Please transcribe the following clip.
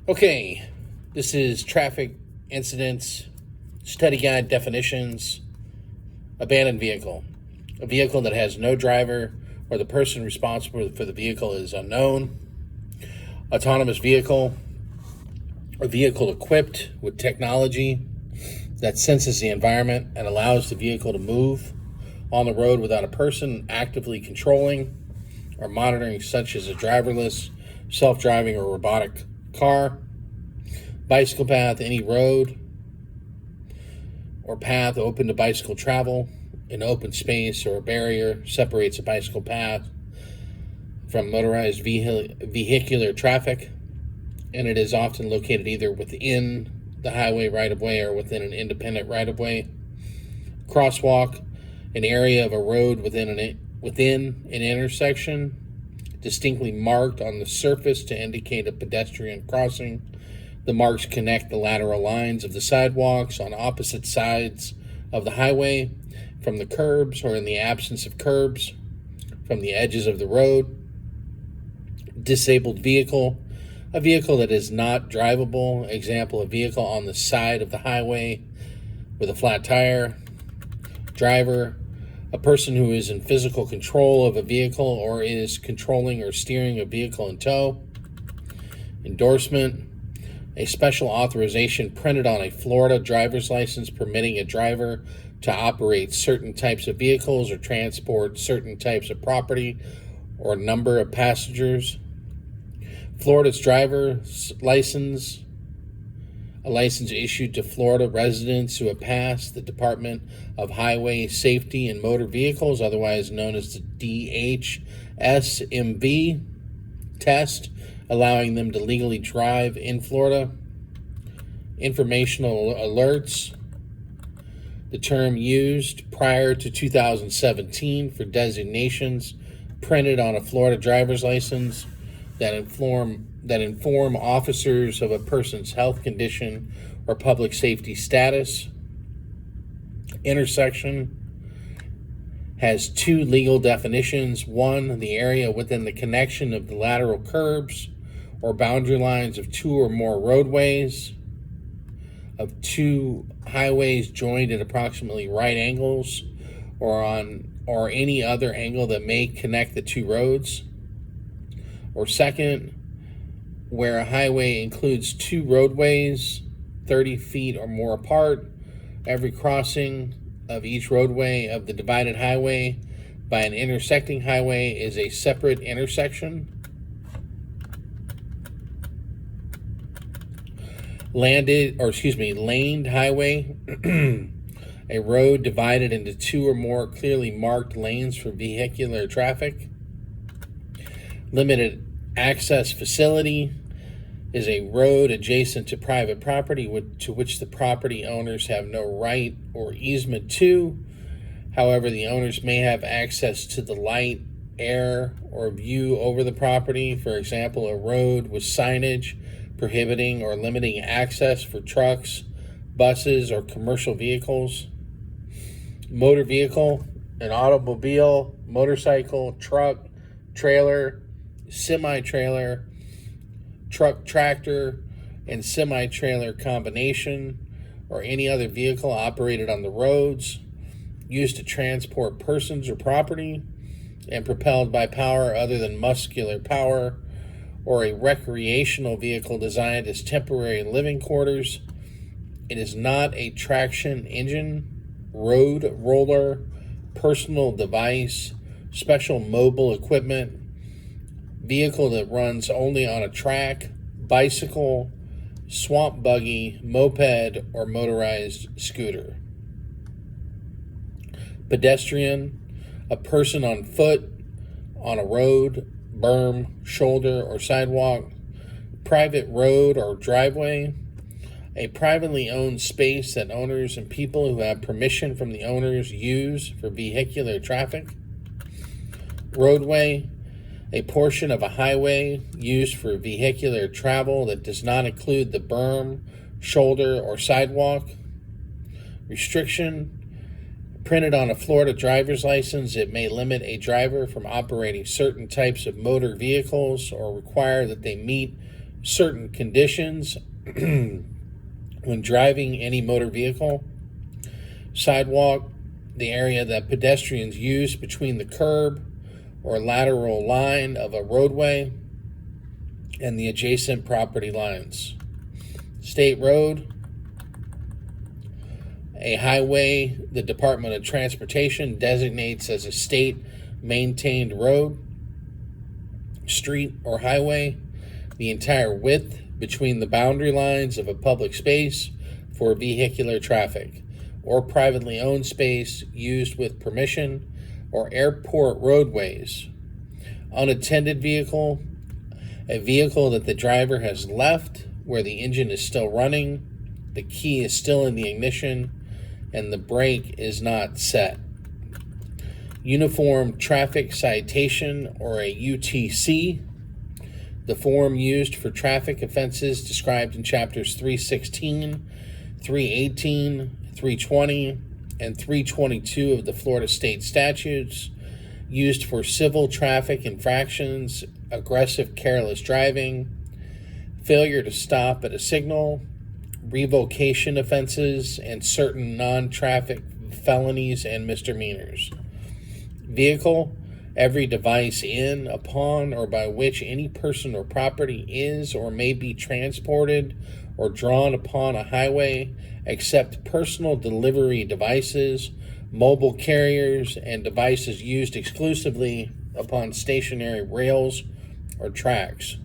Okay, this is traffic incidents, study guide definitions, abandoned vehicle. A vehicle that has no driver or the person responsible for the vehicle is unknown. Autonomous vehicle, a vehicle equipped with technology that senses the environment and allows the vehicle to move on the road without a person actively controlling or monitoring, such as a driverless, self-driving, or robotic car. Bicycle path, any road or path open to bicycle travel. An open space or a barrier separates a bicycle path from motorized vehicular traffic, and it is often located either within the highway right-of-way or within an independent right-of-way. Crosswalk, an area of a road within an intersection, distinctly marked on the surface to indicate a pedestrian crossing. The marks connect the lateral lines of the sidewalks on opposite sides of the highway from the curbs, or in the absence of curbs, from the edges of the road. Disabled vehicle, a vehicle that is not drivable. Example, a vehicle on the side of the highway with a flat tire. Driver, a person who is in physical control of a vehicle or is controlling or steering a vehicle in tow. Endorsement, a special authorization printed on a Florida driver's license permitting a driver to operate certain types of vehicles or transport certain types of property or number of passengers. Florida's driver's license, a license issued to Florida residents who have passed the Department of Highway Safety and Motor Vehicles, otherwise known as the DHSMV test, allowing them to legally drive in Florida. Informational alerts, the term used prior to 2017 for designations printed on a Florida driver's license that inform officers of a person's health condition or public safety status. Intersection has two legal definitions. One, the area within the connection of the lateral curbs or boundary lines of two or more roadways, of two highways joined at approximately right angles or any other angle that may connect the two roads. Or second, where a highway includes two roadways 30 feet or more apart. Every crossing of each roadway of the divided highway by an intersecting highway is a separate intersection. Laned highway, a road divided into two or more clearly marked lanes for vehicular traffic. Limited access facility is a road adjacent to private property to which the property owners have no right or easement to. However, the owners may have access to the light, air, or view over the property. For example, a road with signage prohibiting or limiting access for trucks, buses, or commercial vehicles. Motor vehicle, an automobile, motorcycle, truck, trailer, semi-trailer, truck, tractor, and semi-trailer combination, or any other vehicle operated on the roads, used to transport persons or property, and propelled by power other than muscular power, or a recreational vehicle designed as temporary living quarters. It is not a traction engine, road roller, personal device, special mobile equipment, vehicle that runs only on a track, bicycle, swamp buggy, moped, or motorized scooter. Pedestrian, a person on foot, on a road, berm, shoulder, or sidewalk. Private road or driveway, a privately owned space that owners and people who have permission from the owners use for vehicular traffic. Roadway, a portion of a highway used for vehicular travel that does not include the berm, shoulder, or sidewalk. Restriction, printed on a Florida driver's license, it may limit a driver from operating certain types of motor vehicles or require that they meet certain conditions when driving any motor vehicle. Sidewalk, the area that pedestrians use between the curb or lateral line of a roadway and the adjacent property lines. State road, a highway the Department of Transportation designates as a state-maintained road, street, or highway, the entire width between the boundary lines of a public space for vehicular traffic, or privately owned space used with permission, or airport roadways. Unattended vehicle, a vehicle that the driver has left where the engine is still running, the key is still in the ignition, and the brake is not set. Uniform traffic citation, or a UTC, the form used for traffic offenses described in chapters 316, 318, 320, and 322 of the Florida State Statutes, used for civil traffic infractions, aggressive careless driving, failure to stop at a signal, revocation offenses, and certain non-traffic felonies and misdemeanors. Vehicle, every device in, upon, or by which any person or property is or may be transported or drawn upon a highway, except personal delivery devices, mobile carriers, and devices used exclusively upon stationary rails or tracks.